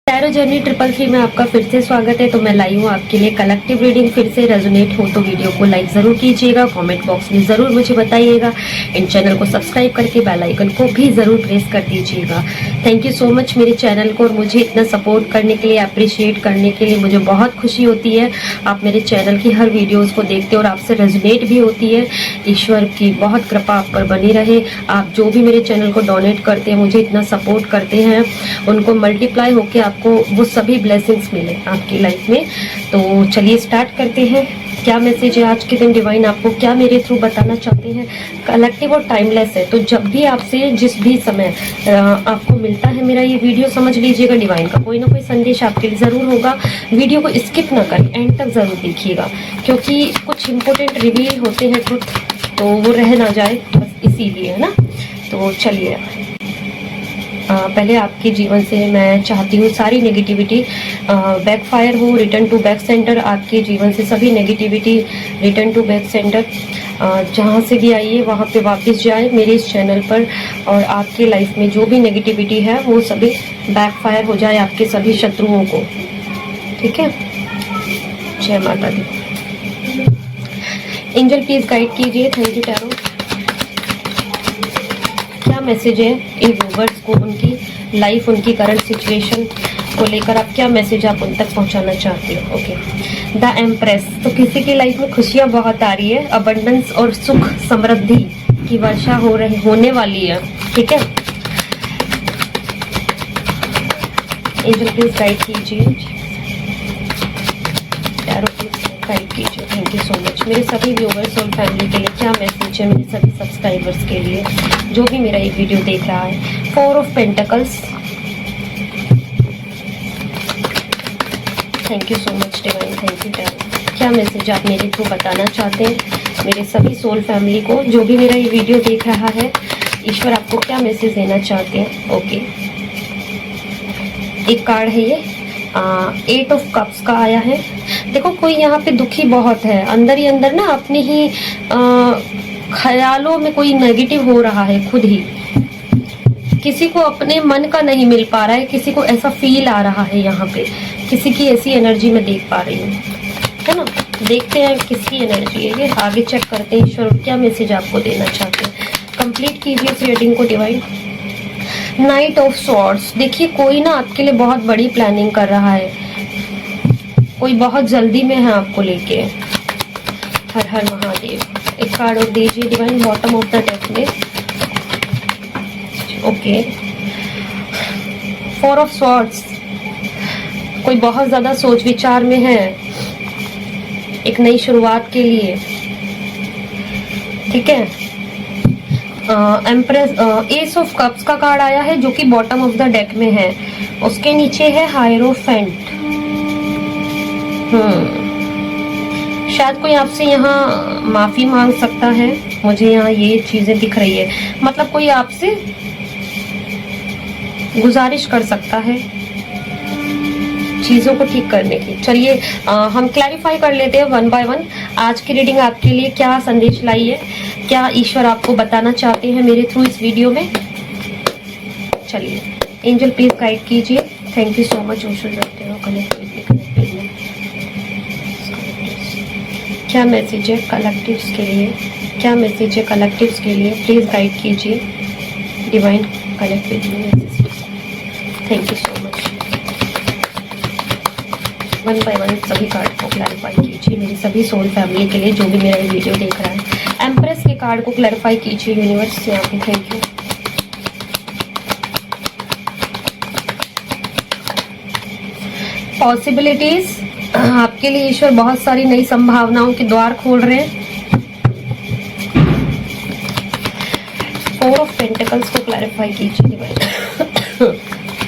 Tarot journey 333 में आपका फिर से स्वागत है। तो मैं लाई हूँ आपके लिए कलेक्टिव रीडिंग। फिर से रेजोनेट हो तो वीडियो को लाइक जरूर कीजिएगा, कमेंट बॉक्स में जरूर मुझे बताइएगा, एंड चैनल को सब्सक्राइब करके बेल आइकन को भी जरूर प्रेस कर दीजिएगा। थैंक यू सो मच मेरे चैनल को और मुझे इतना सपोर्ट करने के लिए, अप्रिशिएट करने के लिए। मुझे बहुत खुशी होती है आप मेरे चैनल की हर वीडियोज को देखते और आपसे रेजोनेट भी होती है। ईश्वर की बहुत कृपा आप पर बनी रहे। आप जो भी मेरे चैनल को डोनेट करते हैं, मुझे इतना सपोर्ट करते हैं, उनको मल्टीप्लाई होके आपको वो सभी ब्लेसिंग्स मिले आपकी लाइफ में। तो चलिए स्टार्ट करते हैं। क्या मैसेज है आज के दिन डिवाइन आपको क्या मेरे थ्रू बताना चाहते हैं। कलेक्टिव और टाइमलेस है, तो जब भी आपसे जिस भी समय आपको मिलता है मेरा ये वीडियो, समझ लीजिएगा डिवाइन का कोई ना कोई संदेश आपके लिए जरूर होगा। वीडियो को स्किप ना करें, एंड तक जरूर देखिएगा, क्योंकि कुछ इंपॉर्टेंट रिवील होते हैं ट्रुथ, तो वो रह ना जाए, बस इसीलिए, है ना। तो चलिए पहले आपके जीवन से मैं चाहती हूँ सारी नेगेटिविटी बैकफायर हो, रिटर्न टू बैक सेंटर। आपके जीवन से सभी negativity return to back centre, जहाँ से भी आई है वहाँ पे वापस जाए मेरे इस चैनल पर, और आपके लाइफ में जो भी नेगेटिविटी है वो सभी बैकफायर हो जाए आपके सभी शत्रुओं को। ठीक है, जय माता दी। एंजल प्लीज गाइड कीजिए। Thank you tarot. क्या मैसेज है इन व्यूवर्स को, उनकी लाइफ, उनकी करंट सिचुएशन को लेकर आप क्या मैसेज आप उन तक पहुंचाना चाहते हो। Okay, the empress. तो किसी की लाइफ में खुशियां बहुत आ रही है, अबंडेंस और सुख समृद्धि की वर्षा होने वाली है। ठीक है, एंजल प्लीज गाइड कीजिए, टैरो प्लीज गाइड कीजिए। थैंक यू सो मच मेरे सभी व्यूवर्स और फैमिली के लिए क्या मैसेज है, मेरे सभी सब्सक्राइबर्स के लिए जो भी मेरा ये वीडियो देख रहा है। 4 of pentacles. Thank you so much divine, thank you tarot. क्या मैसेज आप मेरे थ्रू बताना चाहते हैं मेरे सभी सोल फैमिली को, जो भी मेरा ये वीडियो देख रहा है, ईश्वर आपको क्या मैसेज देना चाहते हैं। ओके, एक कार्ड है ये 8 ऑफ कप्स का आया है। देखो कोई यहाँ पे दुखी बहुत है, अंदर ही अंदर ना अपने ही ख्यालों में कोई नेगेटिव हो रहा है, खुद ही किसी को अपने मन का नहीं मिल पा रहा है, किसी को ऐसा फील आ रहा है, यहाँ पे किसी की ऐसी एनर्जी में देख पा रही हूँ, है ना। देखते हैं किसकी एनर्जी है ये, आगे चेक करते हैं ईश्वर क्या मैसेज आपको देना चाहते हैं। कंप्लीट कीजिए इस रीडिंग को डिवाइन। Night of swords. देखिए कोई ना आपके लिए बहुत बड़ी प्लानिंग कर रहा है, कोई बहुत जल्दी में है आपको लेके। हर हर महादेव। एक कार्ड और दीजिए divine bottom of the deck में। Okay, 4 of swords. कोई बहुत ज्यादा सोच विचार में है एक नई शुरुआत के लिए। ठीक है, एम्प्रेस। एस ऑफ कप्स का कार्ड आया है जो कि बॉटम ऑफ द डेक में है, उसके नीचे है हायरोफेंट। शायद कोई आपसे यहाँ माफी मांग सकता है, मुझे यहाँ ये चीजें दिख रही है, मतलब कोई आपसे गुजारिश कर सकता है चीजों को ठीक करने की। चलिए हम क्लैरिफाई कर लेते हैं वन बाय वन। आज की रीडिंग आपके लिए क्या संदेश लाई है, क्या ईश्वर आपको बताना चाहते हैं मेरे थ्रू इस वीडियो में। चलिए एंजल प्लीज गाइड कीजिए। Thank you so much. क्या मैसेज है कलेक्टिव्स के लिए, क्या मैसेज है कलेक्टिव्स के लिए, प्लीज गाइड कीजिए divine collective. Thank you so much. One by one सभी कार्ड को क्लैरिफाई कीजिए मेरी सभी सोल फैमिली के लिए जो भी मेरा ये वीडियो देख रहा है। एम्प्रेस के कार्ड को क्लैरिफाई कीजिए यूनिवर्स यहाँ पे। Thank you. पॉसिबिलिटीज, आपके लिए ईश्वर बहुत सारी नई संभावनाओं के द्वार खोल रहे हैं। 4 ऑफ पेंटिकल्स को क्लैरिफाई कीजिए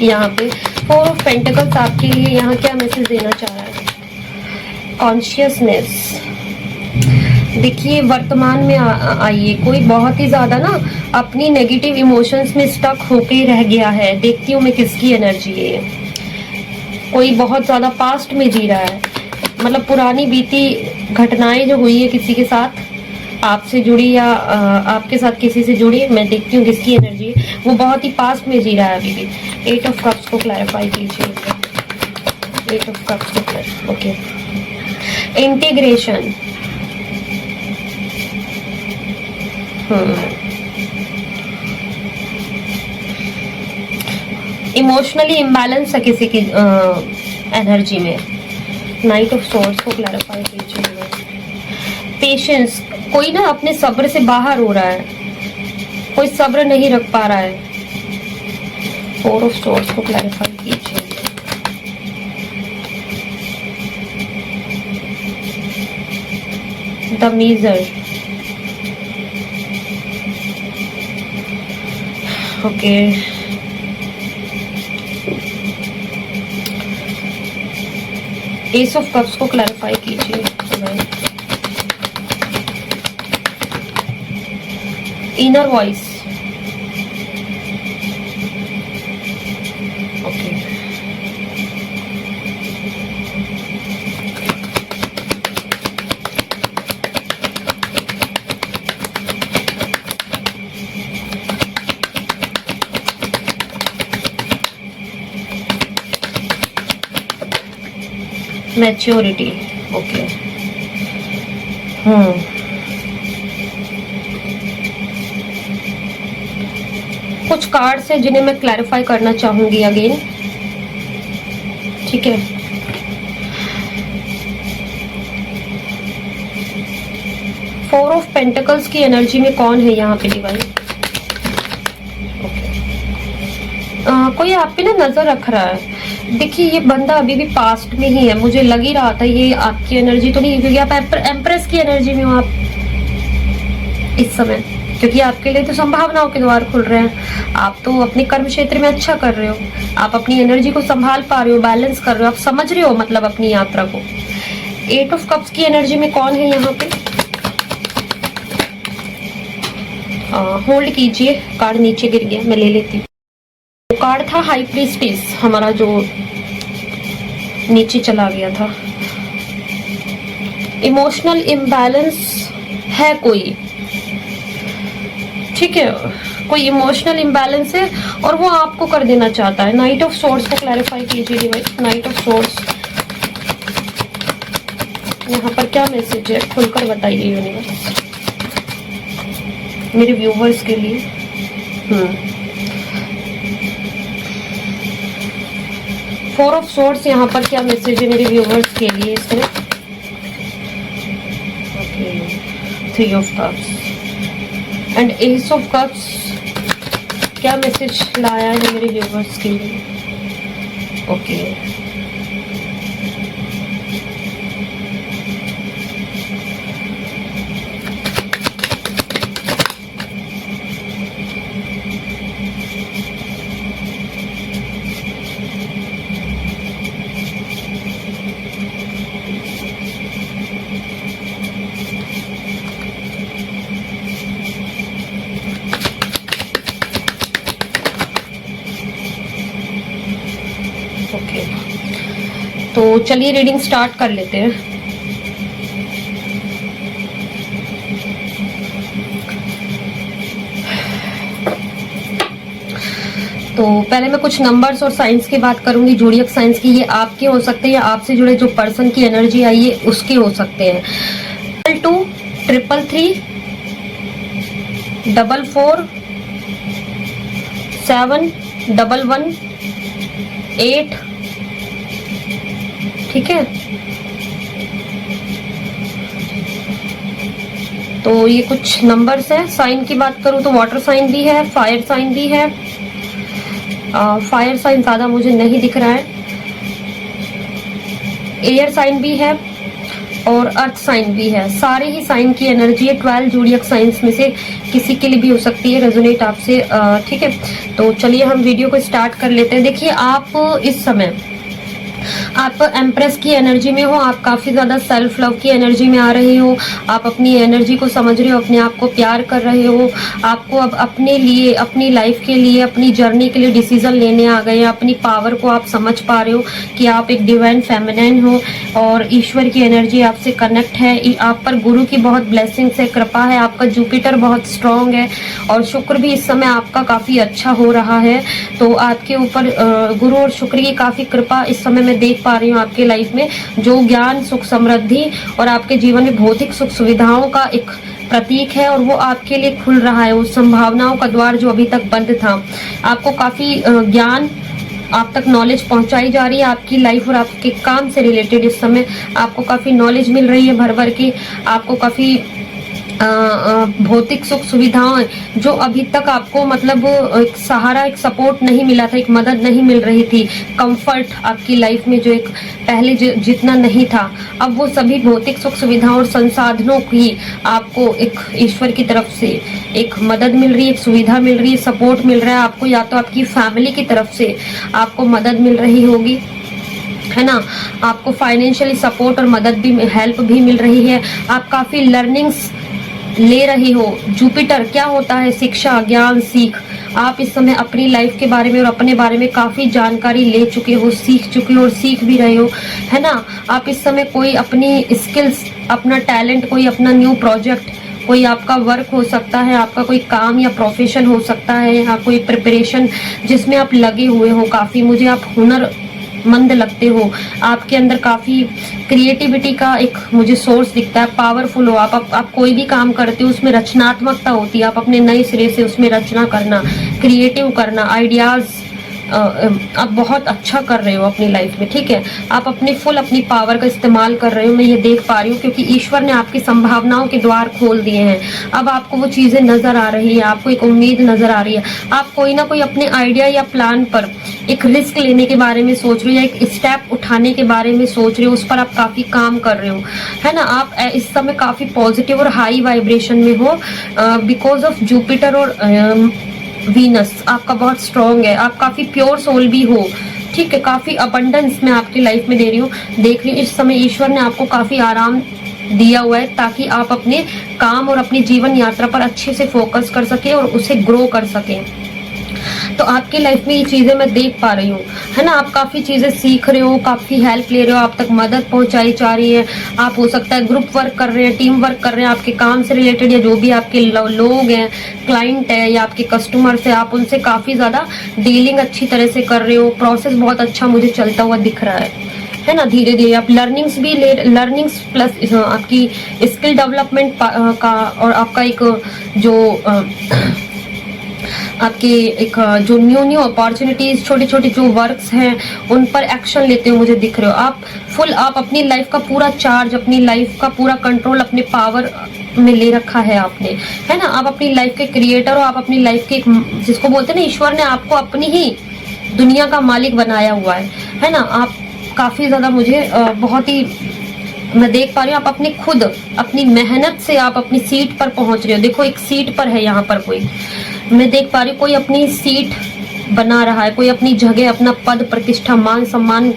यहाँ पे 4 ऑफ पेंटिकल्स आपके लिए यहाँ क्या मैसेज देना चाह रहा है। कॉन्शियसनेस। देखिए वर्तमान में आइए, कोई बहुत ही ज्यादा ना अपनी नेगेटिव इमोशंस में स्टक होके रह गया है। देखती हूँ मैं किसकी एनर्जी है। कोई बहुत ज्यादा पास्ट में जी रहा है, मतलब पुरानी बीती घटनाएं जो हुई है किसी के साथ, आपसे जुड़ी या आपके साथ किसी से जुड़ी, मैं देखती हूँ किसकी एनर्जी है, वो बहुत ही पास्ट में जी रहा है अभी भी। 8 ऑफ कप्स को क्लैरिफाई कीजिए। 8 of cups, okay. Integration, emotionally imbalance है किसी की एनर्जी में। नाइट ऑफ सोर्स को क्लैरिफाई कीजिए। पेशेंस, कोई ना अपने सब्र से बाहर हो रहा है, कोई सब्र नहीं रख पा रहा है। 4 ऑफ सोर्स को क्लैरिफाई कीजिए। The measure, okay. Ace of cups को क्लैरिफाई कीजिए। Inner voice, okay. Maturity, okay. कुछ कार्ड्स हैं जिन्हें मैं क्लैरिफाई करना चाहूंगी अगेन, ठीक है। फोर ऑफ पेंटिकल्स की एनर्जी में कौन है यहाँ पे डिवाइन? ओके। कोई आप पे ना नजर रख रहा है। देखिए ये बंदा अभी भी पास्ट में ही है, मुझे लग ही रहा था ये आपकी एनर्जी तो नहीं है, क्योंकि आप एम्प्रेस की एनर्जी में हो आप इस समय, क्योंकि आपके लिए तो संभावनाओं के द्वार खुल रहे हैं। आप तो अपने कर्म क्षेत्र में अच्छा कर रहे हो, आप अपनी एनर्जी को संभाल पा रहे हो, बैलेंस कर रहे हो, आप समझ रहे हो मतलब अपनी यात्रा को। 8 ऑफ कप्स की एनर्जी में कौन है यहाँ पे? होल्ड कीजिए, कार्ड नीचे गिर गया, मैं ले लेती हूँ। कार्ड था हाई प्रीस्टेस, हमारा जो नीचे चला गया था। इमोशनल इम्बैलेंस है कोई, ठीक है, कोई इमोशनल इम्बैलेंस है और वो आपको कर देना चाहता है। नाइट ऑफ सोर्स को क्लैरिफाई कीजिए डिवाइन। नाइट ऑफ सोर्स, यहाँ पर क्या मैसेज है खुलकर बताइए यूनिवर्स मेरे व्यूवर्स के लिए। 4 ऑफ सोर्स, यहाँ पर क्या मैसेज है मेरे व्यूवर्स के लिए इसमें? Okay. 3 of cups and S of cups, क्या मैसेज लाया है मेरे व्यूवर्स के लिए? ओके। ओके, तो चलिए रीडिंग स्टार्ट कर लेते हैं। तो पहले मैं कुछ नंबर्स और साइंस की बात करूंगी, जोडियक साइंस की। ये आपके हो सकते हैं या आपसे जुड़े जो पर्सन की एनर्जी आई है उसके हो सकते हैं। 2 3 3 4 4 7 1 1 8, ठीक है। तो ये कुछ नंबर्स हैं। साइन की बात करूं तो वाटर साइन भी है, फायर साइन भी है। फायर साइन ज्यादा मुझे नहीं दिख रहा है। एयर साइन भी है और अर्थ साइन भी है। सारे ही साइन की एनर्जी है। 12 जोडियक साइंस में से किसी के लिए भी हो सकती है, रेजोनेट आपसे, ठीक है। तो चलिए हम वीडियो को स्टार्ट कर लेते हैं। देखिए आप इस समय आप एम्प्रेस की एनर्जी में हो, आप काफी ज्यादा सेल्फ लव की एनर्जी में आ रहे हो। आप अपनी एनर्जी को समझ रहे हो, अपने आप को प्यार कर रहे हो। आपको अब अपने लिए, अपनी लाइफ के लिए, अपनी जर्नी के लिए डिसीजन लेने आ गए हैं। अपनी पावर को आप समझ पा रहे हो कि आप एक डिवाइन फेमिनिन हो और ईश्वर की एनर्जी आपसे कनेक्ट है। आप पर गुरु की बहुत ब्लेसिंग्स है, कृपा है। आपका जुपिटर बहुत स्ट्रांग है और शुक्र भी इस समय आपका काफी अच्छा हो रहा है। तो आपके ऊपर गुरु और शुक्र की काफी कृपा इस समय मैं देख देख पा रही हूँ आपके लाइफ में, जो ज्ञान, सुख, समृद्धि और आपके जीवन में भौतिक सुख सुविधाओं का एक प्रतीक है, और वो आपके लिए खुल रहा है। उस संभावनाओं का द्वार जो अभी तक बंद था, आपको काफी ज्ञान, आप तक नॉलेज पहुंचाई जा रही है। आपकी लाइफ और आपके काम से रिलेटेड इस समय आपको काफी नॉलेज मिल रही है भर भर के। आपको काफी भौतिक सुख सुविधाएं जो अभी तक आपको मतलब एक सहारा, एक सपोर्ट नहीं मिला था, एक मदद नहीं मिल रही थी, कंफर्ट आपकी लाइफ में जो एक पहले जितना नहीं था, अब वो सभी भौतिक सुख सुविधाओं और संसाधनों की आपको एक ईश्वर की तरफ से एक मदद मिल रही है, एक सुविधा मिल रही है, सपोर्ट मिल रहा है आपको। या तो आपकी फैमिली की तरफ से आपको मदद मिल रही होगी, है ना, आपको फाइनेंशियली सपोर्ट और मदद भी, हेल्प भी मिल रही है। आप काफी लर्निंग्स ले रही हो। जुपिटर क्या होता है? शिक्षा, ज्ञान, सीख। आप इस समय अपनी लाइफ के बारे में और अपने बारे में काफी जानकारी ले चुके हो, सीख चुके हो और सीख भी रहे हो, है ना। आप इस समय कोई अपनी स्किल्स, अपना टैलेंट, कोई अपना न्यू प्रोजेक्ट, कोई आपका वर्क हो सकता है, आपका कोई काम या प्रोफेशन हो सकता है, या कोई प्रिपरेशन जिसमें आप लगे हुए हो काफी। मुझे आप हुनर मंद लगते हो, आपके अंदर काफी क्रिएटिविटी का एक मुझे सोर्स दिखता है, पावरफुल हो आप कोई भी काम करते हो उसमें रचनात्मकता होती है। आप अपने नए सिरे से उसमें रचना करना, क्रिएटिव करना, आइडियाज आप बहुत अच्छा कर रहे हो अपनी लाइफ में, ठीक है। आप अपनी पावर का इस्तेमाल कर रहे हो, मैं ये देख पा रही हूँ, क्योंकि ईश्वर ने आपकी संभावनाओं के द्वार खोल दिए हैं। अब आपको वो चीजें नजर आ रही है, आपको एक उम्मीद नजर आ रही है। आप कोई ना कोई अपने आइडिया या प्लान पर एक रिस्क लेने के बारे में सोच रहे हो, या एक स्टेप उठाने के बारे में सोच रहे हो, उस पर आप काफी काम कर रहे हो, है ना। आप इस समय काफी पॉजिटिव और हाई वाइब्रेशन में हो बिकॉज ऑफ जुपिटर और वीनस आपका बहुत स्ट्रॉन्ग है। आप काफी प्योर सोल भी हो, ठीक है। काफी अबंडेंस में आपकी लाइफ में दे रही हूँ, देख रही हूँ। इस समय ईश्वर ने आपको काफी आराम दिया हुआ है ताकि आप अपने काम और अपनी जीवन यात्रा पर अच्छे से फोकस कर सके और उसे ग्रो कर सके। तो आपकी लाइफ में ये चीजें मैं देख पा रही हूँ, है ना। आप काफी चीजें सीख रहे हो, काफी हेल्प ले रहे हो, आप तक मदद पहुंचाई जा रही है। आप हो सकता है ग्रुप वर्क कर रहे हैं, टीम वर्क कर रहे हैं, आपके काम से रिलेटेड, या जो भी आपके लोग हैं, क्लाइंट है या आपके कस्टमर्स है, आप उनसे काफी ज्यादा डीलिंग अच्छी तरह से कर रहे हो। प्रोसेस बहुत अच्छा मुझे चलता हुआ दिख रहा है ना। धीरे धीरे आप लर्निंग्स प्लस आपकी स्किल डेवलपमेंट का, और आपका एक जो आपके एक जो न्यू अपॉर्चुनिटीज, छोटे छोटे जो वर्क्स हैं उन पर एक्शन लेते हुए मुझे दिख रहे हो। आप अपनी लाइफ का पूरा चार्ज, अपनी लाइफ का पूरा कंट्रोल अपने पावर में ले रखा है आपने, है ना। आप अपनी लाइफ के क्रिएटर हो, आप अपनी लाइफ के जिसको बोलते हैं ना, ईश्वर ने आपको अपनी ही दुनिया का मालिक बनाया हुआ है ना। आप काफी ज्यादा मुझे बहुत ही मैं देख पा रही हूँ, आप अपनी खुद अपनी मेहनत से आप अपनी सीट पर पहुंच रहे हो। देखो एक सीट पर है यहाँ पर कोई, मैं देख पा रही हूँ कोई अपनी सीट बना रहा है, कोई अपनी जगह, अपना पद, प्रतिष्ठा, मान सम्मान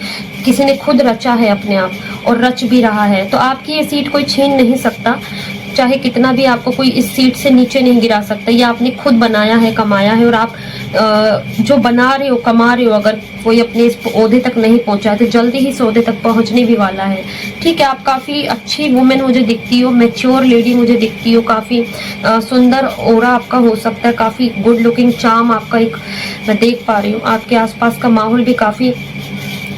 किसी ने खुद रचा है अपने आप, और रच भी रहा है। तो आपकी ये सीट कोई छीन नहीं सकता, चाहे कितना भी आपको कोई इस सीट से नीचे नहीं गिरा सकता। ये आपने खुद बनाया है, कमाया है, और आप जो बना रहे हो, कमा रहे हो, अगर कोई अपने इस ओहदे तक नहीं पहुंचा है तो जल्दी ही इस ओहदे तक पहुंचने भी वाला है, ठीक है। आप काफी अच्छी वुमेन मुझे दिखती हो, मैच्योर लेडी मुझे दिखती हो, काफी सुंदर ओरा आपका हो सकता है, काफी गुड लुकिंग चार्म आपका एक मैं देख पा रही हूँ। आपके आसपास का माहौल भी काफी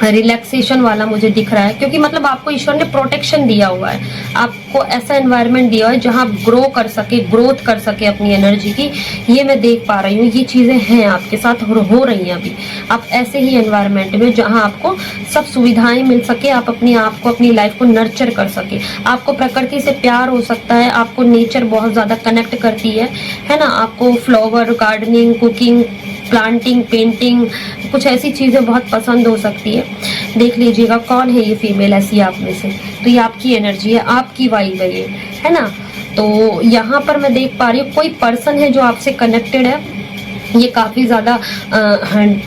रिलैक्सेशन वाला मुझे दिख रहा है, क्योंकि मतलब आपको ईश्वर ने प्रोटेक्शन दिया हुआ है, आपको ऐसा एनवायरनमेंट दिया हुआ है जहां आप ग्रो कर सके, ग्रोथ कर सके अपनी एनर्जी की। ये मैं देख पा रही हूँ, ये चीजें हैं आपके साथ हो रही हैं अभी। आप ऐसे ही एनवायरनमेंट में जहां आपको सब सुविधाएं मिल सके, आप अपनी आप को, अपनी लाइफ को नर्चर कर सके। आपको प्रकृति से प्यार हो सकता है, आपको नेचर बहुत ज्यादा कनेक्ट करती है ना। आपको flower gardening, cooking, planting, painting, कुछ ऐसी चीजें बहुत पसंद हो सकती है। देख लीजिएगा कौन है ये फीमेल ऐसी आप में से, तो ये आपकी एनर्जी है, आपकी वाइब है ये, है ना। तो यहाँ पर मैं देख पा रही हूँ कोई पर्सन है जो आपसे कनेक्टेड है, ये काफी ज्यादा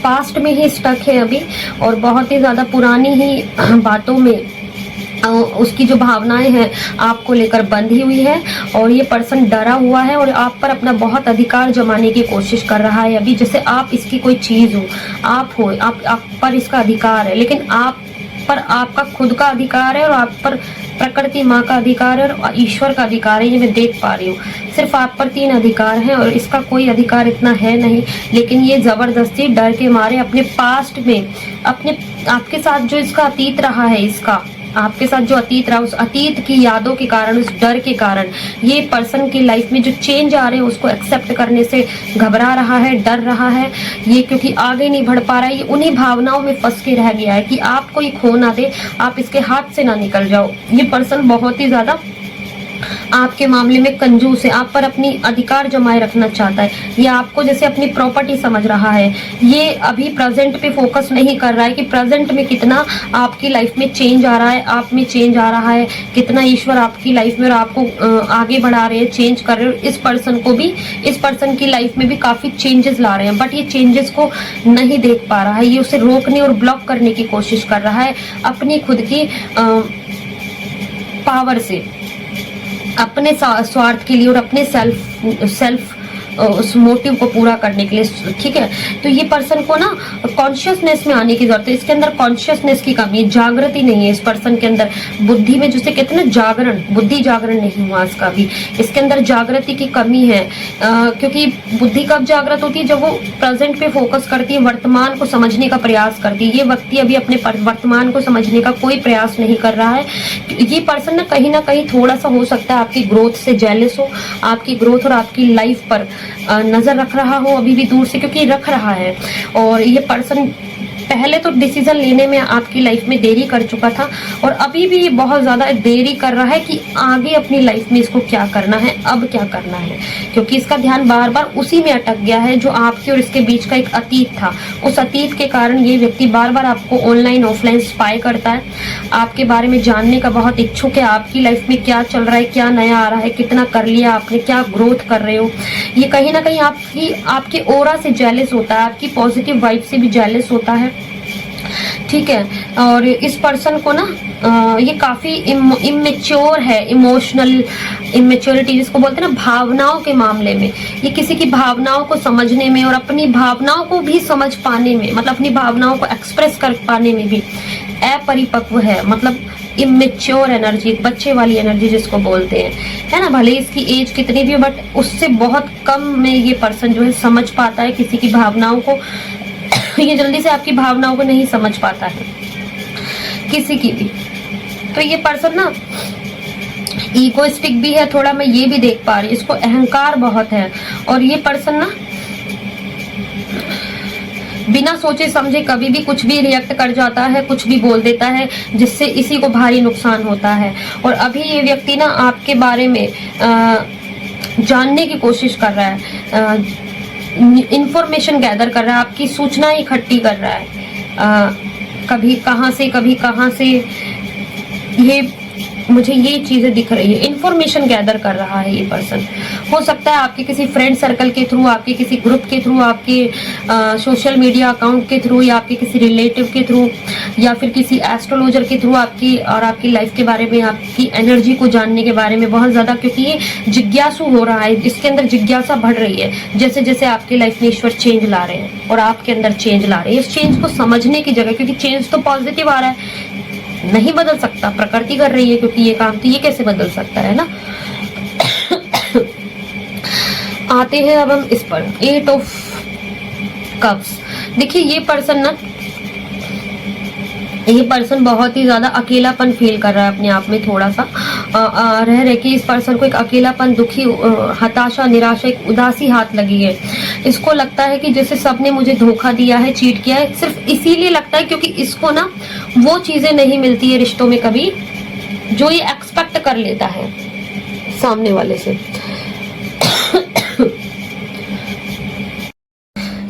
पास्ट में ही स्टक है अभी, और बहुत ही ज्यादा पुरानी ही बातों में उसकी जो भावनाएं हैं आपको लेकर बंधी हुई है, और ये पर्सन डरा हुआ है और आप पर अपना बहुत अधिकार जमाने की कोशिश कर रहा है अभी, जैसे आप इसकी कोई चीज हो, आप हो, आप पर इसका अधिकार है, लेकिन आप पर आपका खुद का अधिकार है और आप पर प्रकृति माँ का अधिकार है और ईश्वर का अधिकार है। ये मैं देख पा रही हूँ। सिर्फ आप पर 3 अधिकार हैं और इसका कोई अधिकार इतना है नहीं, लेकिन ये जबरदस्ती डर के मारे अपने पास्ट में, अपने आपके साथ जो इसका अतीत रहा है, इसका आपके साथ जो अतीत रहा, उस अतीत की यादों के कारण, उस डर के कारण ये पर्सन की लाइफ में जो चेंज आ रहे हैं उसको एक्सेप्ट करने से घबरा रहा है, डर रहा है ये, क्योंकि आगे नहीं बढ़ पा रहा है। ये उन्हीं भावनाओं में फंस के रह गया है कि आप कोई खो ना दे, आप इसके हाथ से ना निकल जाओ। ये पर्सन बहुत ही ज्यादा आपके मामले में कंजूस है, आप पर अपनी अधिकार जमाए रखना चाहता है, ये आपको जैसे अपनी प्रॉपर्टी समझ रहा है। ये अभी प्रेजेंट पे फोकस नहीं कर रहा है कि प्रेजेंट में कितना आपकी लाइफ में चेंज आ रहा है, आप में चेंज आ रहा है, कितना ईश्वर आपकी लाइफ में और आपको आगे बढ़ा रहे हैं, चेंज कर रहे हैं। इस पर्सन को भी, इस पर्सन की लाइफ में भी काफी चेंजेस ला रहे हैं, बट ये चेंजेस को नहीं देख पा रहा है। ये उसे रोकने और ब्लॉक करने की कोशिश कर रहा है अपनी खुद की पावर से, अपने स्वार्थ के लिए और अपने सेल्फ उस मोटिव को पूरा करने के लिए। ठीक है, तो ये पर्सन को ना कॉन्शियसनेस में आने की जरूरत है। इसके अंदर कॉन्शियसनेस की कमी है, जागृति नहीं है इस पर्सन के अंदर। बुद्धि में जिसे कहते हैं ना जागरण, बुद्धि जागरण नहीं हुआ इसका भी, इसके अंदर जागृति की कमी है। क्योंकि बुद्धि कब जागृत होती है, जब वो प्रेजेंट पे फोकस करती है, वर्तमान को समझने का प्रयास करती है। ये व्यक्ति अभी अपने वर्तमान को समझने का कोई प्रयास नहीं कर रहा है। ये पर्सन ना कहीं थोड़ा सा हो सकता है आपकी ग्रोथ से जेलस हो, आपकी ग्रोथ और आपकी लाइफ पर नजर रख रहा हो अभी भी दूर से, क्योंकि रख रहा है। और ये पर्सन पहले तो डिसीजन लेने में आपकी लाइफ में देरी कर चुका था और अभी भी ये बहुत ज्यादा देरी कर रहा है कि आगे अपनी लाइफ में इसको क्या करना है, अब क्या करना है, क्योंकि इसका ध्यान बार बार उसी में अटक गया है जो आपके और इसके बीच का एक अतीत था। उस अतीत के कारण ये व्यक्ति बार बार आपको ऑनलाइन ऑफलाइन स्पाई करता है, आपके बारे में जानने का बहुत इच्छुक है, आपकी लाइफ में क्या चल रहा है, क्या नया आ रहा है, कितना कर लिया आपने, क्या ग्रोथ कर रहे हो। ये कहीं ना कहीं आपके ओरा से जेलस होता है, आपकी पॉजिटिव वाइब से भी जेलस होता है। ठीक है, और इस पर्सन को ना ये काफी इमेच्योर है, इमोशनल इमेच्योरिटी जिसको बोलते हैं ना, भावनाओं के मामले में ये किसी की भावनाओं को समझने में और अपनी भावनाओं को भी समझ पाने में, मतलब अपनी भावनाओं को एक्सप्रेस कर पाने में भी अपरिपक्व है। मतलब इमेच्योर एनर्जी, बच्चे वाली एनर्जी जिसको बोलते हैं, है ना। भले इसकी एज कितनी भी हो, बट उससे बहुत कम में ये पर्सन जो है समझ पाता है किसी की भावनाओं को। ये जल्दी से आपकी भावनाओं को नहीं समझ पाता है किसी की भी। तो ये पर्सन ना ईगोइस्टिक भी है थोड़ा, मैं ये भी देख पा रही हूँ। इसको अहंकार बहुत है और ये पर्सन ना बिना सोचे समझे कभी भी कुछ भी रिएक्ट कर जाता है, कुछ भी बोल देता है, जिससे इसी को भारी नुकसान होता है। और अभी ये व्यक्ति ना आपके बारे में जानने की कोशिश कर रहा है, इंफॉर्मेशन गैदर कर रहा है, आपकी सूचनाएं इकट्ठी कर रहा है। कभी कहां से ये मुझे ये चीजें दिख रही है, इंफॉर्मेशन गैदर कर रहा है ये पर्सन। हो सकता है आपके किसी फ्रेंड सर्कल के थ्रू, आपके किसी ग्रुप के थ्रू, आपके सोशल मीडिया अकाउंट के थ्रू, या आपके किसी रिलेटिव के थ्रू, या फिर किसी एस्ट्रोलॉजर के थ्रू आपकी और आपकी लाइफ के बारे में, आपकी एनर्जी को जानने के बारे में बहुत ज्यादा, क्योंकि ये जिज्ञासु हो रहा है, इसके अंदर जिज्ञासा बढ़ रही है। जैसे जैसे आपकी लाइफ में ईश्वर चेंज ला रहे हैं और आपके अंदर चेंज ला रहे हैं, इस चेंज को समझने की जगह, क्योंकि चेंज तो पॉजिटिव आ रहा है, नहीं बदल सकता, प्रकृति कर रही है क्योंकि ये काम, तो ये कैसे बदल सकता है ना। आते हैं अब हम इस पर, 8 ऑफ कप्स। देखिए ये पर्सन बहुत ही ज्यादा अकेलापन फील कर रहा है अपने आप में, थोड़ा सा रह के इस पर्सन को एक अकेलापन, दुखी, हताशा, निराशा, एक उदासी हाथ लगी है। इसको लगता है कि जैसे सबने मुझे धोखा दिया है, चीट किया है। सिर्फ इसीलिए लगता है क्योंकि इसको ना वो चीजें नहीं मिलती है रिश्तों में कभी जो ये एक्सपेक्ट कर लेता है सामने वाले से।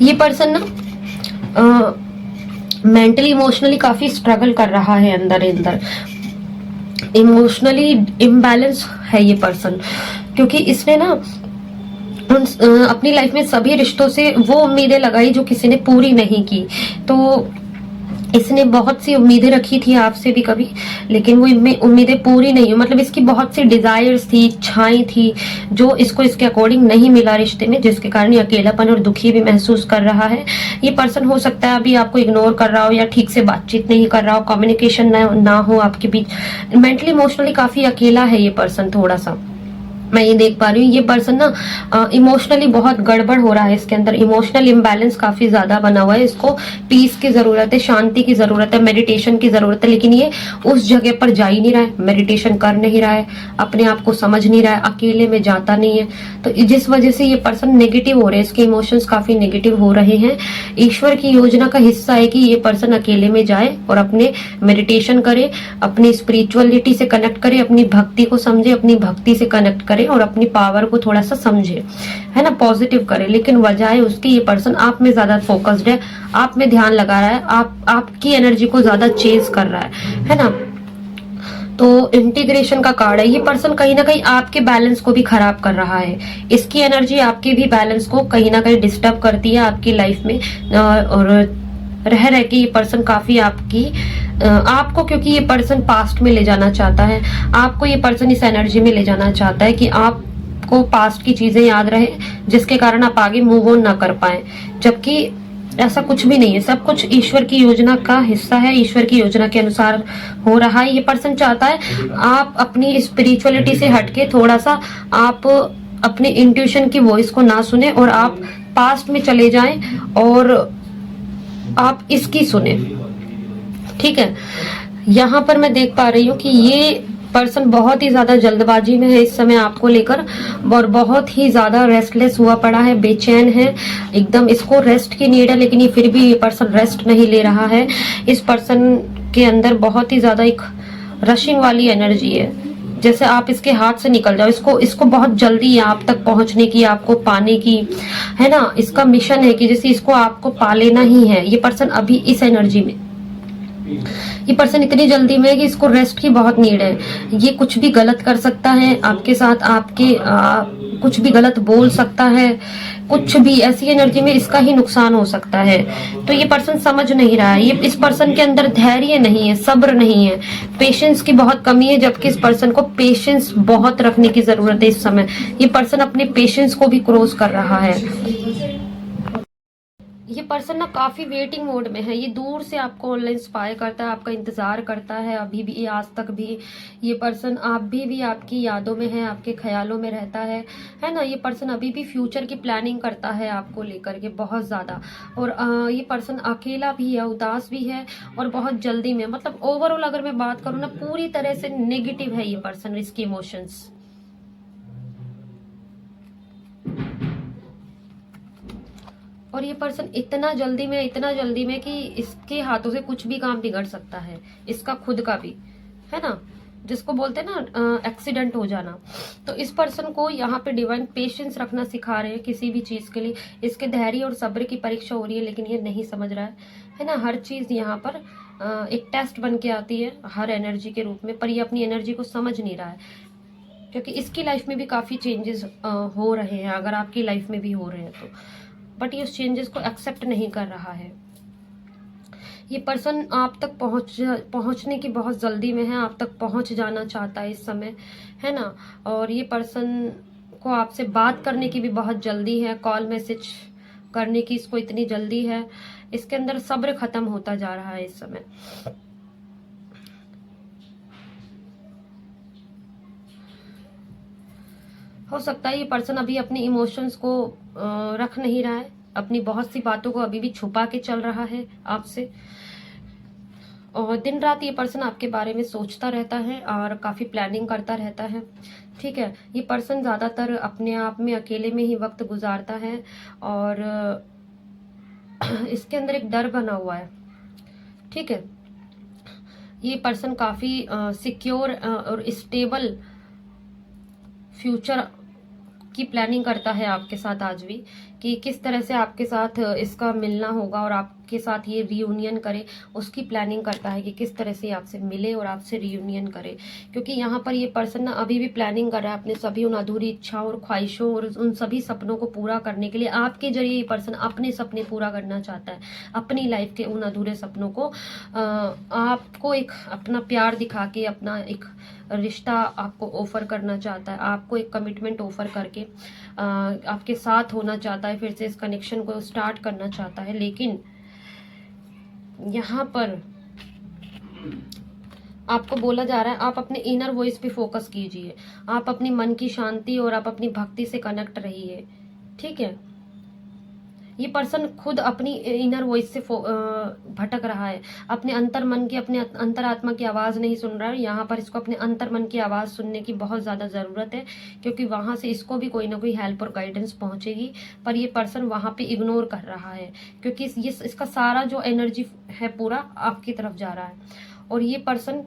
ये पर्सन ना मेंटली इमोशनली काफी स्ट्रगल कर रहा है, अंदर इमोशनली इम्बैलेंस है ये पर्सन, क्योंकि इसने ना अपनी लाइफ में सभी रिश्तों से वो उम्मीदें लगाई जो किसी ने पूरी नहीं की। तो इसने बहुत सी उम्मीदें रखी थी आपसे भी कभी, लेकिन वो उम्मीदें पूरी नहीं हुई। मतलब इसकी बहुत सी डिजायर्स थी, इच्छाएं थी, जो इसको इसके अकॉर्डिंग नहीं मिला रिश्ते में, जिसके कारण ये अकेलापन और दुखी भी महसूस कर रहा है। ये पर्सन हो सकता है अभी आपको इग्नोर कर रहा हो, या ठीक से बातचीत नहीं कर रहा हो, कम्युनिकेशन ना हो आपके बीच। मेंटली इमोशनली काफी अकेला है ये पर्सन थोड़ा सा, मैं ये देख पा रही हूँ। ये पर्सन ना इमोशनली बहुत गड़बड़ हो रहा है, इसके अंदर इमोशनल इम्बैलेंस काफी ज्यादा बना हुआ है। इसको पीस की जरूरत है, शांति की जरूरत है, मेडिटेशन की जरूरत है, लेकिन ये उस जगह पर जा ही नहीं रहा है, मेडिटेशन कर नहीं रहा है, अपने आप को समझ नहीं रहा है, अकेले में जाता नहीं है। तो जिस वजह से ये पर्सन नेगेटिव हो रहे हैं, इसके इमोशंस काफी नेगेटिव हो रहे हैं। ईश्वर की योजना का हिस्सा है कि ये पर्सन अकेले में जाए और अपने मेडिटेशन करे, अपनी स्पिरिचुअलिटी से कनेक्ट करे, अपनी भक्ति को समझे, अपनी भक्ति से कनेक्ट करे और अपनी पावर को थोड़ा सा समझे, है ना, पॉजिटिव करे। लेकिन वजह उसकी ये पर्सन आप में ज्यादा फोकस्ड है, आप में ध्यान लगा रहा है, आपकी एनर्जी को ज्यादा चेज कर रहा है ना। तो इंटीग्रेशन का कार्ड है। ये पर्सन कहीं ना कहीं आपके बैलेंस को भी खराब कर रहा है। इसकी एनर्जी आपके भी बैलेंस को कहीं ना कहीं डिस्टर्ब करती है आपकी लाइफ में, और रह के ये पर्सन काफी आपको, क्योंकि ये पर्सन पास्ट में ले जाना चाहता है आपको, ये पर्सन इस एनर्जी में ले जाना चाहता है कि आपको पास्ट की चीजें याद रहे, जिसके कारण आप आगे मूव ऑन ना कर पाए। जबकि ऐसा कुछ भी नहीं है, सब कुछ ईश्वर की योजना का हिस्सा है, ईश्वर की योजना के अनुसार हो रहा है। ये पर्सन चाहता है आप अपनी स्पिरिचुअलिटी से हटके थोड़ा सा आप अपने इंट्यूशन की वॉइस को ना सुने और आप पास्ट में चले जाएं और आप इसकी सुने, ठीक है। यहाँ पर मैं देख पा रही हूँ कि ये पर्सन बहुत ही ज्यादा जल्दबाजी में है इस समय आपको लेकर, और बहुत ही ज्यादा रेस्टलेस हुआ पड़ा है, बेचैन है एकदम। इसको रेस्ट की नीड है, लेकिन ये फिर भी ये पर्सन रेस्ट नहीं ले रहा है। इस पर्सन के अंदर बहुत ही ज्यादा एक रशिंग वाली एनर्जी है, जैसे आप इसके हाथ से निकल जाओ। इसको बहुत जल्दी है आप तक पहुंचने की, आपको पाने की, है ना। इसका मिशन है कि जैसे इसको आपको पा लेना ही है। ये पर्सन अभी इस एनर्जी में, ये पर्सन इतनी जल्दी में है कि इसको रेस्ट की बहुत नीड है। ये कुछ भी गलत कर सकता है आपके साथ, कुछ भी गलत बोल सकता है, कुछ भी ऐसी एनर्जी में इसका ही नुकसान हो सकता है। तो ये पर्सन समझ नहीं रहा है। ये इस पर्सन के अंदर धैर्य नहीं है, सब्र नहीं है, पेशेंस की बहुत कमी है, जबकि इस पर्सन को पेशेंस बहुत रखने की जरूरत है इस समय। ये पर्सन अपने पेशेंस को भी क्रॉस कर रहा है। ये पर्सन ना काफी वेटिंग मोड में है। ये दूर से आपको ऑनलाइन स्पाई करता है, आपका इंतजार करता है, अभी भी, आज तक भी। ये पर्सन भी आपकी यादों में है, आपके ख्यालों में रहता है ना। ये पर्सन अभी भी फ्यूचर की प्लानिंग करता है आपको लेकर के बहुत ज्यादा। और ये पर्सन अकेला भी है, उदास भी है और बहुत जल्दी में, मतलब ओवरऑल अगर मैं बात करूँ ना, पूरी तरह से नेगेटिव है ये पर्सन, इसके इमोशंस। और ये पर्सन इतना जल्दी में कि इसके हाथों से कुछ भी काम बिगड़ सकता है, इसका खुद का भी, है ना, जिसको बोलते हैं ना एक्सीडेंट हो जाना। तो इस पर्सन को यहाँ पे डिवाइन पेशेंस रखना सिखा रहे हैं किसी भी चीज के लिए। इसके धैर्य और सब्र की परीक्षा हो रही है, लेकिन ये नहीं समझ रहा है ना। हर चीज यहाँ पर एक टेस्ट बन के आती है हर एनर्जी के रूप में, पर ये अपनी एनर्जी को समझ नहीं रहा है, क्योंकि इसकी लाइफ में भी काफी चेंजेस हो रहे हैं, अगर आपकी लाइफ में भी हो रहे हैं तो। बट ये उस चेंजेस को एक्सेप्ट नहीं कर रहा है। ये पर्सन आप तक पहुंचने की बहुत जल्दी में है, आप तक पहुंच जाना चाहता है इस समय, है ना। और ये पर्सन को आपसे बात करने की भी बहुत जल्दी है, कॉल मैसेज करने की इसको इतनी जल्दी है। इसके अंदर सब्र खत्म होता जा रहा है इस समय। हो सकता है ये पर्सन अभी अपनी इमोशंस को रख नहीं रहा है, अपनी बहुत सी बातों को अभी भी छुपा के चल रहा है आपसे। और दिन रात ये पर्सन आपके बारे में सोचता रहता है और काफी प्लानिंग करता रहता है, ठीक है। ये पर्सन ज्यादातर अपने आप में अकेले में ही वक्त गुजारता है, और इसके अंदर एक डर बना हुआ है, ठीक है। ये पर्सन काफी सिक्योर और स्टेबल फ्यूचर की प्लानिंग करता है आपके साथ आज भी, कि किस तरह से आपके साथ इसका मिलना होगा और आपके साथ ये रियूनियन करे, उसकी प्लानिंग करता है कि किस तरह से आपसे मिले और आपसे रियूनियन करे। क्योंकि यहाँ पर ये पर्सन ना अभी भी प्लानिंग कर रहा है अपने सभी उन अधूरी इच्छाओं और ख्वाहिशों और उन सभी सपनों को पूरा करने के लिए। आपके जरिए ये पर्सन अपने सपने पूरा करना चाहता है, अपनी लाइफ के उन अधूरे सपनों को आपको एक अपना प्यार दिखा के, अपना एक रिश्ता आपको ऑफर करना चाहता है, आपको एक कमिटमेंट ऑफर करके आपके साथ होना चाहता है, फिर से इस कनेक्शन को स्टार्ट करना चाहता है। लेकिन यहाँ पर आपको बोला जा रहा है आप अपने इनर वॉइस पे फोकस कीजिए, आप अपनी मन की शांति और आप अपनी भक्ति से कनेक्ट रहिए। ठीक है, ये पर्सन खुद अपनी इनर वॉइस से भटक रहा है, अपने अंतर मन की, अपने अंतरात्मा की आवाज़ नहीं सुन रहा है। यहाँ पर इसको अपने अंतर मन की आवाज़ सुनने की बहुत ज़्यादा ज़रूरत है, क्योंकि वहाँ से इसको भी कोई ना कोई हेल्प और गाइडेंस पहुँचेगी। पर ये पर्सन वहाँ पे इग्नोर कर रहा है, क्योंकि इसका सारा जो एनर्जी है पूरा आपकी तरफ जा रहा है। और ये पर्सन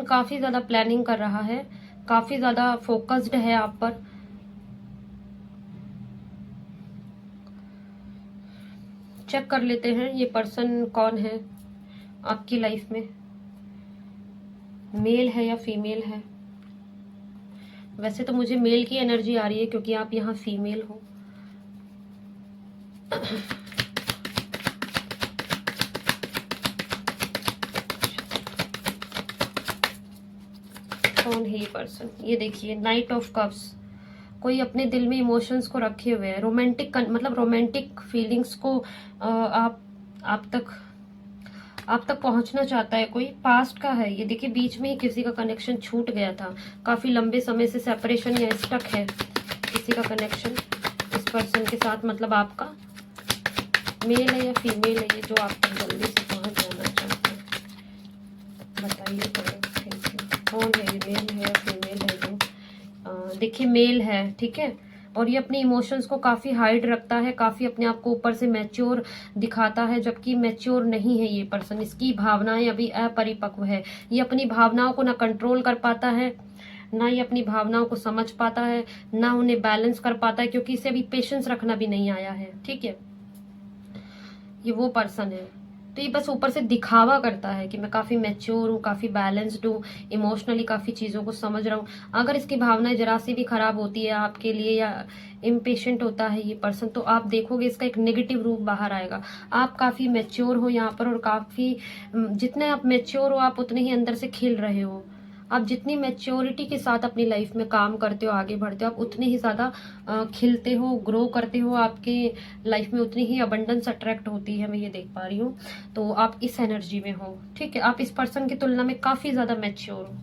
काफ़ी ज़्यादा प्लानिंग कर रहा है, काफी ज्यादा फोकस्ड है आप पर। चेक कर लेते हैं ये पर्सन कौन है आपकी लाइफ में, मेल है या फीमेल है। वैसे तो मुझे मेल की एनर्जी आ रही है, क्योंकि आप यहाँ फीमेल हो। कौन है ये पर्सन? ये देखिए, नाइट ऑफ कप्स। कोई अपने दिल में इमोशंस को रखे हुए है, रोमांटिक मतलब रोमांटिक फीलिंग्स को आप तक पहुंचना चाहता है। कोई पास्ट का है ये, देखिए बीच में ही किसी का कनेक्शन छूट गया था, काफी लंबे समय से सेपरेशन या स्टक है किसी का कनेक्शन इस पर्सन के साथ। मतलब आपका मेल है या फीमेल है ये जो आप तक जल्दी से पहुंच जाना चाहते हैं, बताइए कौन है ये, मेल है या फीमेल है जो देखिए मेल है। ठीक है, और ये अपने इमोशंस को काफी हाइड रखता है, काफी अपने आप को ऊपर से मैच्योर दिखाता है, जबकि मैच्योर नहीं है ये पर्सन। इसकी भावनाएं अभी अपरिपक्व है, ये अपनी भावनाओं को ना कंट्रोल कर पाता है, ना ये अपनी भावनाओं को समझ पाता है, ना उन्हें बैलेंस कर पाता है, क्योंकि इसे अभी पेशेंस रखना भी नहीं आया है। ठीक है, ये वो पर्सन है। तो ये बस ऊपर से दिखावा करता है कि मैं काफी मैच्योर हूँ, काफी बैलेंस्ड हूँ, इमोशनली काफी चीजों को समझ रहा हूँ। अगर इसकी भावनाएं जरा सी भी खराब होती है आपके लिए या इम्पेशेंट होता है ये पर्सन, तो आप देखोगे इसका एक नेगेटिव रूप बाहर आएगा। आप काफी मैच्योर हो यहाँ पर, और काफी जितने आप मैच्योर हो आप उतने ही अंदर से खिल रहे हो। आप जितनी मैच्योरिटी के साथ अपनी लाइफ में काम करते हो, आगे बढ़ते हो, आप उतने ही ज्यादा खिलते हो, ग्रो करते हो, आपके लाइफ में उतनी ही अबंडेंस अट्रैक्ट होती है, मैं ये देख पा रही हूँ। तो आप इस एनर्जी में हो। ठीक है, आप इस पर्सन की तुलना में काफी ज्यादा मैच्योर हो।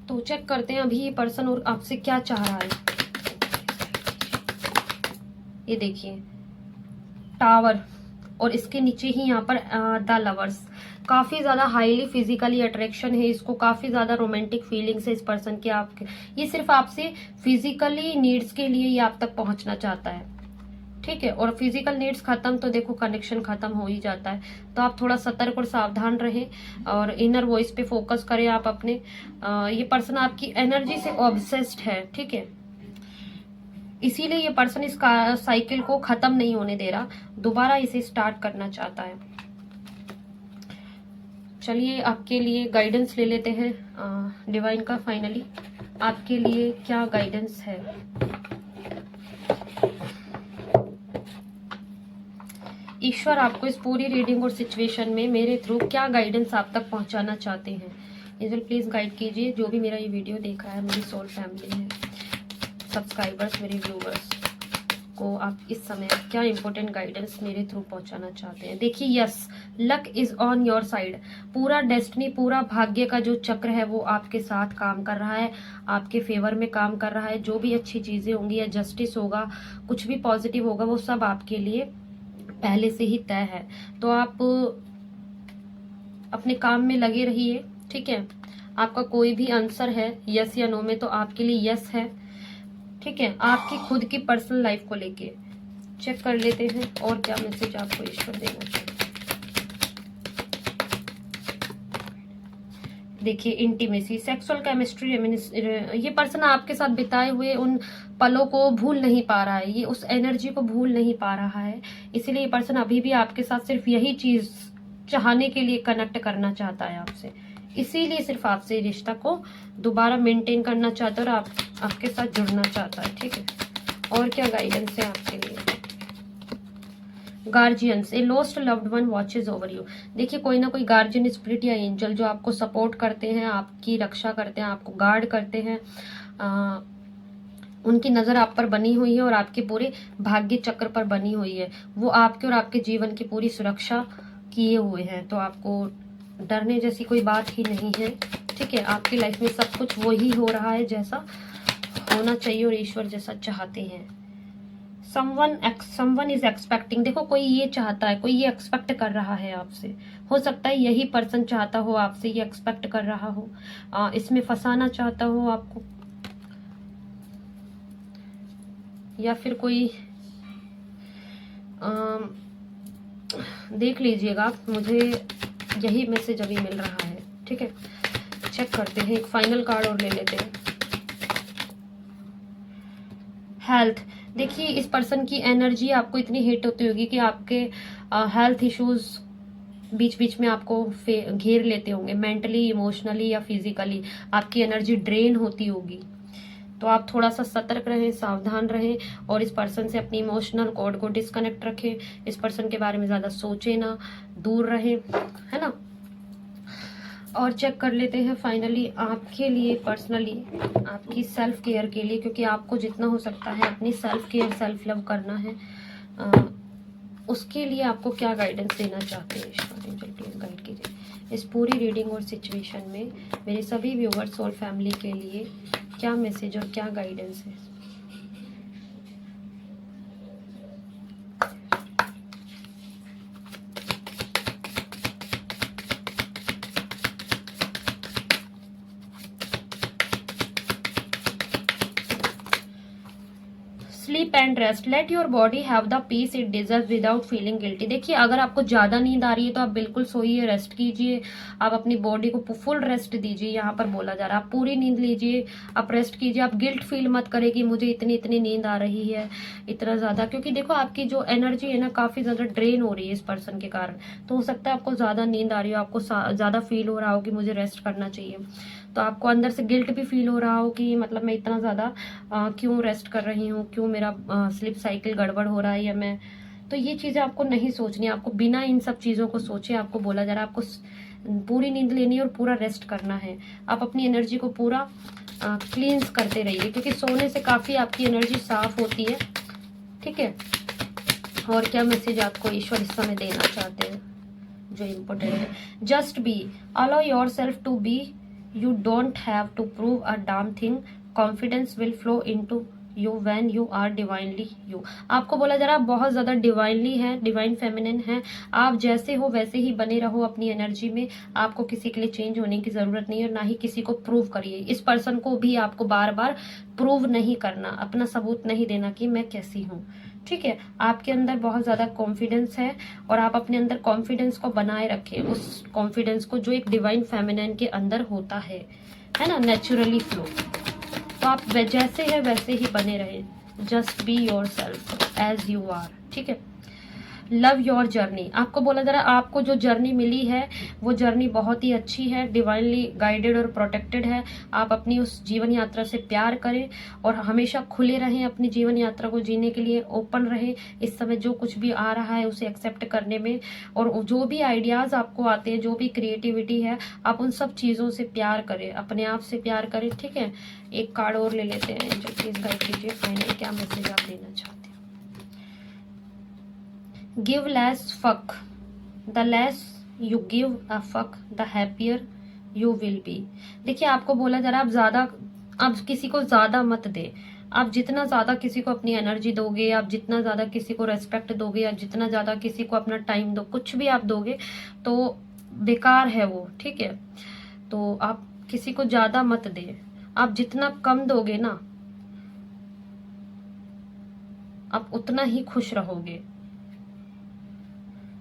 तो चेक करते हैं अभी ये पर्सन और आपसे क्या चाह रहा है। ये देखिए टावर, और इसके नीचे ही यहाँ पर द लवर्स। काफी ज्यादा हाईली फिजिकली अट्रैक्शन है इसको, काफी ज्यादा रोमांटिक फीलिंग्स है इस पर्सन के आपके। ये सिर्फ आपसे फिजिकली नीड्स के लिए ये आप तक पहुंचना चाहता है। ठीक है, और फिजिकल नीड्स खत्म तो देखो कनेक्शन खत्म हो ही जाता है। तो आप थोड़ा सतर्क और सावधान रहे और इनर वॉइस पे फोकस करें आप अपने। ये पर्सन आपकी एनर्जी से ऑब्सेस्ड है। ठीक है, इसीलिए ये पर्सन इस साइकिल को खत्म नहीं होने दे रहा, दोबारा इसे स्टार्ट करना चाहता है। चलिए आपके लिए गाइडेंस ले लेते हैं डिवाइन का। फाइनली आपके लिए क्या गाइडेंस है? ईश्वर आपको इस पूरी रीडिंग और सिचुएशन में मेरे थ्रू क्या गाइडेंस आप तक पहुंचाना चाहते हैं? एंजल प्लीज गाइड कीजिए। जो भी मेरा ये वीडियो देख रहा है, मेरी सोल फैमिली है, सब्सक्राइबर्स, मेरे व्यूवर्स को आप इस समय क्या इंपॉर्टेंट गाइडेंस मेरे थ्रू पहुंचाना चाहते हैं? देखिए yes, luck is on your side. पूरा डेस्टिनी, पूरा भाग्य का जो चक्र है वो आपके साथ काम कर रहा है, आपके फेवर में काम कर रहा है। जो भी अच्छी चीजें होंगी या जस्टिस होगा, कुछ भी पॉजिटिव होगा, वो सब आपके लिए पहले से ही तय है। तो आप अपने काम में लगे रहिए। ठीक है, आपका कोई भी आंसर है यस या नो में, तो आपके लिए यस है। ठीक है, आपकी खुद की पर्सनल लाइफ को लेके चेक कर लेते हैं और क्या मैसेज आपको ईश्वर देना चाहिए। देखिए इंटीमेसी, सेक्सुअल केमिस्ट्री, ये पर्सन आपके साथ बिताए हुए उन पलों को भूल नहीं पा रहा है, ये उस एनर्जी को भूल नहीं पा रहा है। इसीलिए ये पर्सन अभी भी आपके साथ सिर्फ यही चीज चाहने के लिए कनेक्ट करना चाहता है आपसे, इसीलिए सिर्फ आपसे रिश्ता को दोबारा मेंटेन करना चाहता है और आपके साथ जुड़ना चाहता है। ठीक है, और क्या गाइडेंस है आपके लिए? Guardians, a lost loved one watches over you. देखिए कोई ना कोई गार्जियन स्पिरिट या एंजल जो आपको सपोर्ट करते हैं, आपकी रक्षा करते हैं, आपको गार्ड करते हैं, उनकी नजर आप पर बनी हुई है और आपके पूरे भाग्य चक्र पर बनी हुई है। वो आपके और आपके जीवन की पूरी सुरक्षा किए हुए हैं, तो आपको डरने जैसी कोई बात ही नहीं है। ठीक है, आपकी लाइफ में सब कुछ वही हो रहा है जैसा होना चाहिए और ईश्वर जैसा चाहते हैं। समवन इज एक्सपेक्टिंग, देखो कोई ये चाहता है, कोई ये एक्सपेक्ट कर रहा है आपसे। हो सकता है यही पर्सन चाहता हो आपसे, ये एक्सपेक्ट कर रहा हो, इसमें फंसाना चाहता हो आपको, या फिर कोई देख लीजिएगा आप, मुझे यही मैसेज अभी मिल रहा है। ठीक है, चेक करते हैं, एक फाइनल कार्ड और ले लेते हैं। हेल्थ, देखिए इस पर्सन की एनर्जी आपको इतनी हिट होती होगी कि आपके हेल्थ इश्यूज बीच बीच में आपको घेर लेते होंगे, मेंटली, इमोशनली या फिजिकली आपकी एनर्जी ड्रेन होती होगी। तो आप थोड़ा सा सतर्क रहें, सावधान रहें और इस पर्सन से अपनी इमोशनल कॉर्ड को डिस्कनेक्ट रखें। इस पर्सन के बारे में ज्यादा सोचें ना, दूर रहें, है ना। और चेक कर लेते हैं फाइनली आपके लिए पर्सनली, आपकी सेल्फ केयर के लिए, क्योंकि आपको जितना हो सकता है अपनी सेल्फ केयर, सेल्फ लव करना है। उसके लिए आपको क्या गाइडेंस देना चाहते हैं ईश्वर एंजल, प्लीज गाइड कीजिए इस पूरी रीडिंग और सिचुएशन में मेरे सभी व्यूअर्स, सोल फैमिली के लिए क्या मैसेज और क्या गाइडेंस है। Sleep and rest, let your body have the peace it deserve without feeling guilty. देखिए अगर आपको ज्यादा नींद आ रही है तो आप बिल्कुल सोइए, रेस्ट कीजिए, आप अपनी बॉडी को फुल रेस्ट दीजिए। यहाँ पर बोला जा रहा है आप पूरी नींद लीजिए, आप रेस्ट कीजिए, आप गिल्ट फील मत करें कि मुझे इतनी इतनी नींद आ रही है, इतना ज्यादा, क्योंकि देखो आपकी जो एनर्जी है ना काफी ज्यादा ड्रेन हो रही है इस पर्सन के कारण। तो हो सकता है आपको ज्यादा नींद आ रही हो, आपको ज्यादा फील हो रहा हो कि मुझे रेस्ट करना चाहिए, तो आपको अंदर से गिल्ट भी फील हो रहा हो कि मतलब मैं इतना ज्यादा क्यों रेस्ट कर रही हूँ, क्यों मेरा स्लीप साइकिल गड़बड़ हो रहा है, या मैं, तो ये चीजें आपको नहीं सोचनी, आपको बिना इन सब चीजों को सोचे आपको बोला जा रहा है आपको पूरी नींद लेनी है और पूरा रेस्ट करना है। आप अपनी एनर्जी को पूरा क्लींस करते रहिए, क्योंकि सोने से काफी आपकी एनर्जी साफ होती है। ठीक है, और क्या मैसेज आपको ईश्वर इस समय देना चाहते हैं जो इम्पोर्टेंट है? Just be, allow yourself to be, you don't have to prove a damn thing, confidence will flow into you when you are divinely you। आपको बोला जा रहा है बहुत ज्यादा डिवाइनली है, डिवाइन फेमिनिन है, आप जैसे हो वैसे ही बने रहो अपनी एनर्जी में, आपको किसी के लिए चेंज होने की जरूरत नहीं है और ना ही किसी को प्रूव करिए। इस पर्सन को भी आपको बार बार प्रूव नहीं करना, अपना सबूत नहीं देना कि मैं कैसी हूँ। ठीक है, आपके अंदर बहुत ज्यादा कॉन्फिडेंस है और आप अपने अंदर कॉन्फिडेंस को बनाए रखें, उस कॉन्फिडेंस को जो एक डिवाइन फेमिनिन के अंदर होता है ना, नेचुरली फ्लो। तो आप जैसे है वैसे ही बने रहे, just be yourself as you are. ठीक है, लव योर जर्नी, आपको बोला जा रहा है आपको जो जर्नी मिली है वो जर्नी बहुत ही अच्छी है, डिवाइनली गाइडेड और प्रोटेक्टेड है। आप अपनी उस जीवन यात्रा से प्यार करें और हमेशा खुले रहें अपनी जीवन यात्रा को जीने के लिए, ओपन रहें इस समय जो कुछ भी आ रहा है उसे एक्सेप्ट करने में, और जो भी आइडियाज आपको आते हैं, जो भी क्रिएटिविटी है, आप उन सब चीजों से प्यार करें, अपने आप से प्यार करें। ठीक है, एक कार्ड और ले लेते हैं जो प्लीज गाइड कीजिए फाइनल क्या मैसेज आप देना चाहते हैं। Give less fuck, the less you give a fuck the happier you will be। देखिए आपको बोला जा रहा है आप किसी को ज्यादा मत दे, आप जितना ज्यादा किसी को अपनी एनर्जी दोगे, आप जितना ज्यादा किसी को रेस्पेक्ट दोगे, आप जितना ज्यादा किसी को अपना टाइम दो, कुछ भी आप दोगे तो बेकार है वो। ठीक है, तो आप किसी को ज्यादा मत दे, आप जितना कम दोगे ना आप उतना ही खुश रहोगे।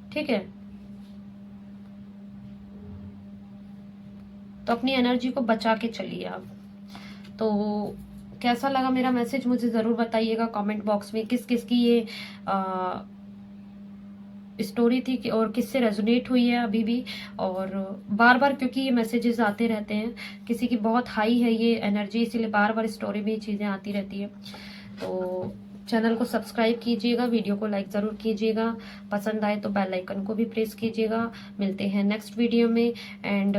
ठीक है, तो अपनी एनर्जी को बचा के चलिए आप। तो कैसा लगा मेरा मैसेज मुझे ज़रूर बताइएगा कमेंट बॉक्स में, किस किस की ये स्टोरी थी और किससे रेजोनेट हुई है अभी भी। और बार बार क्योंकि ये मैसेजेस आते रहते हैं, किसी की बहुत हाई है ये एनर्जी, इसीलिए बार बार स्टोरी में ये चीज़ें आती रहती है। तो चैनल को सब्सक्राइब कीजिएगा, वीडियो को लाइक ज़रूर कीजिएगा, पसंद आए तो बेल आइकन को भी प्रेस कीजिएगा। मिलते हैं नेक्स्ट वीडियो में। एंड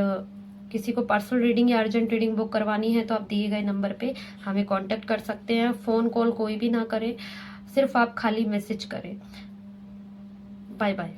किसी को पर्सनल रीडिंग या अर्जेंट रीडिंग बुक करवानी है तो आप दिए गए नंबर पे हमें कांटेक्ट कर सकते हैं। फ़ोन कॉल कोई भी ना करें, सिर्फ आप खाली मैसेज करें। Bye bye.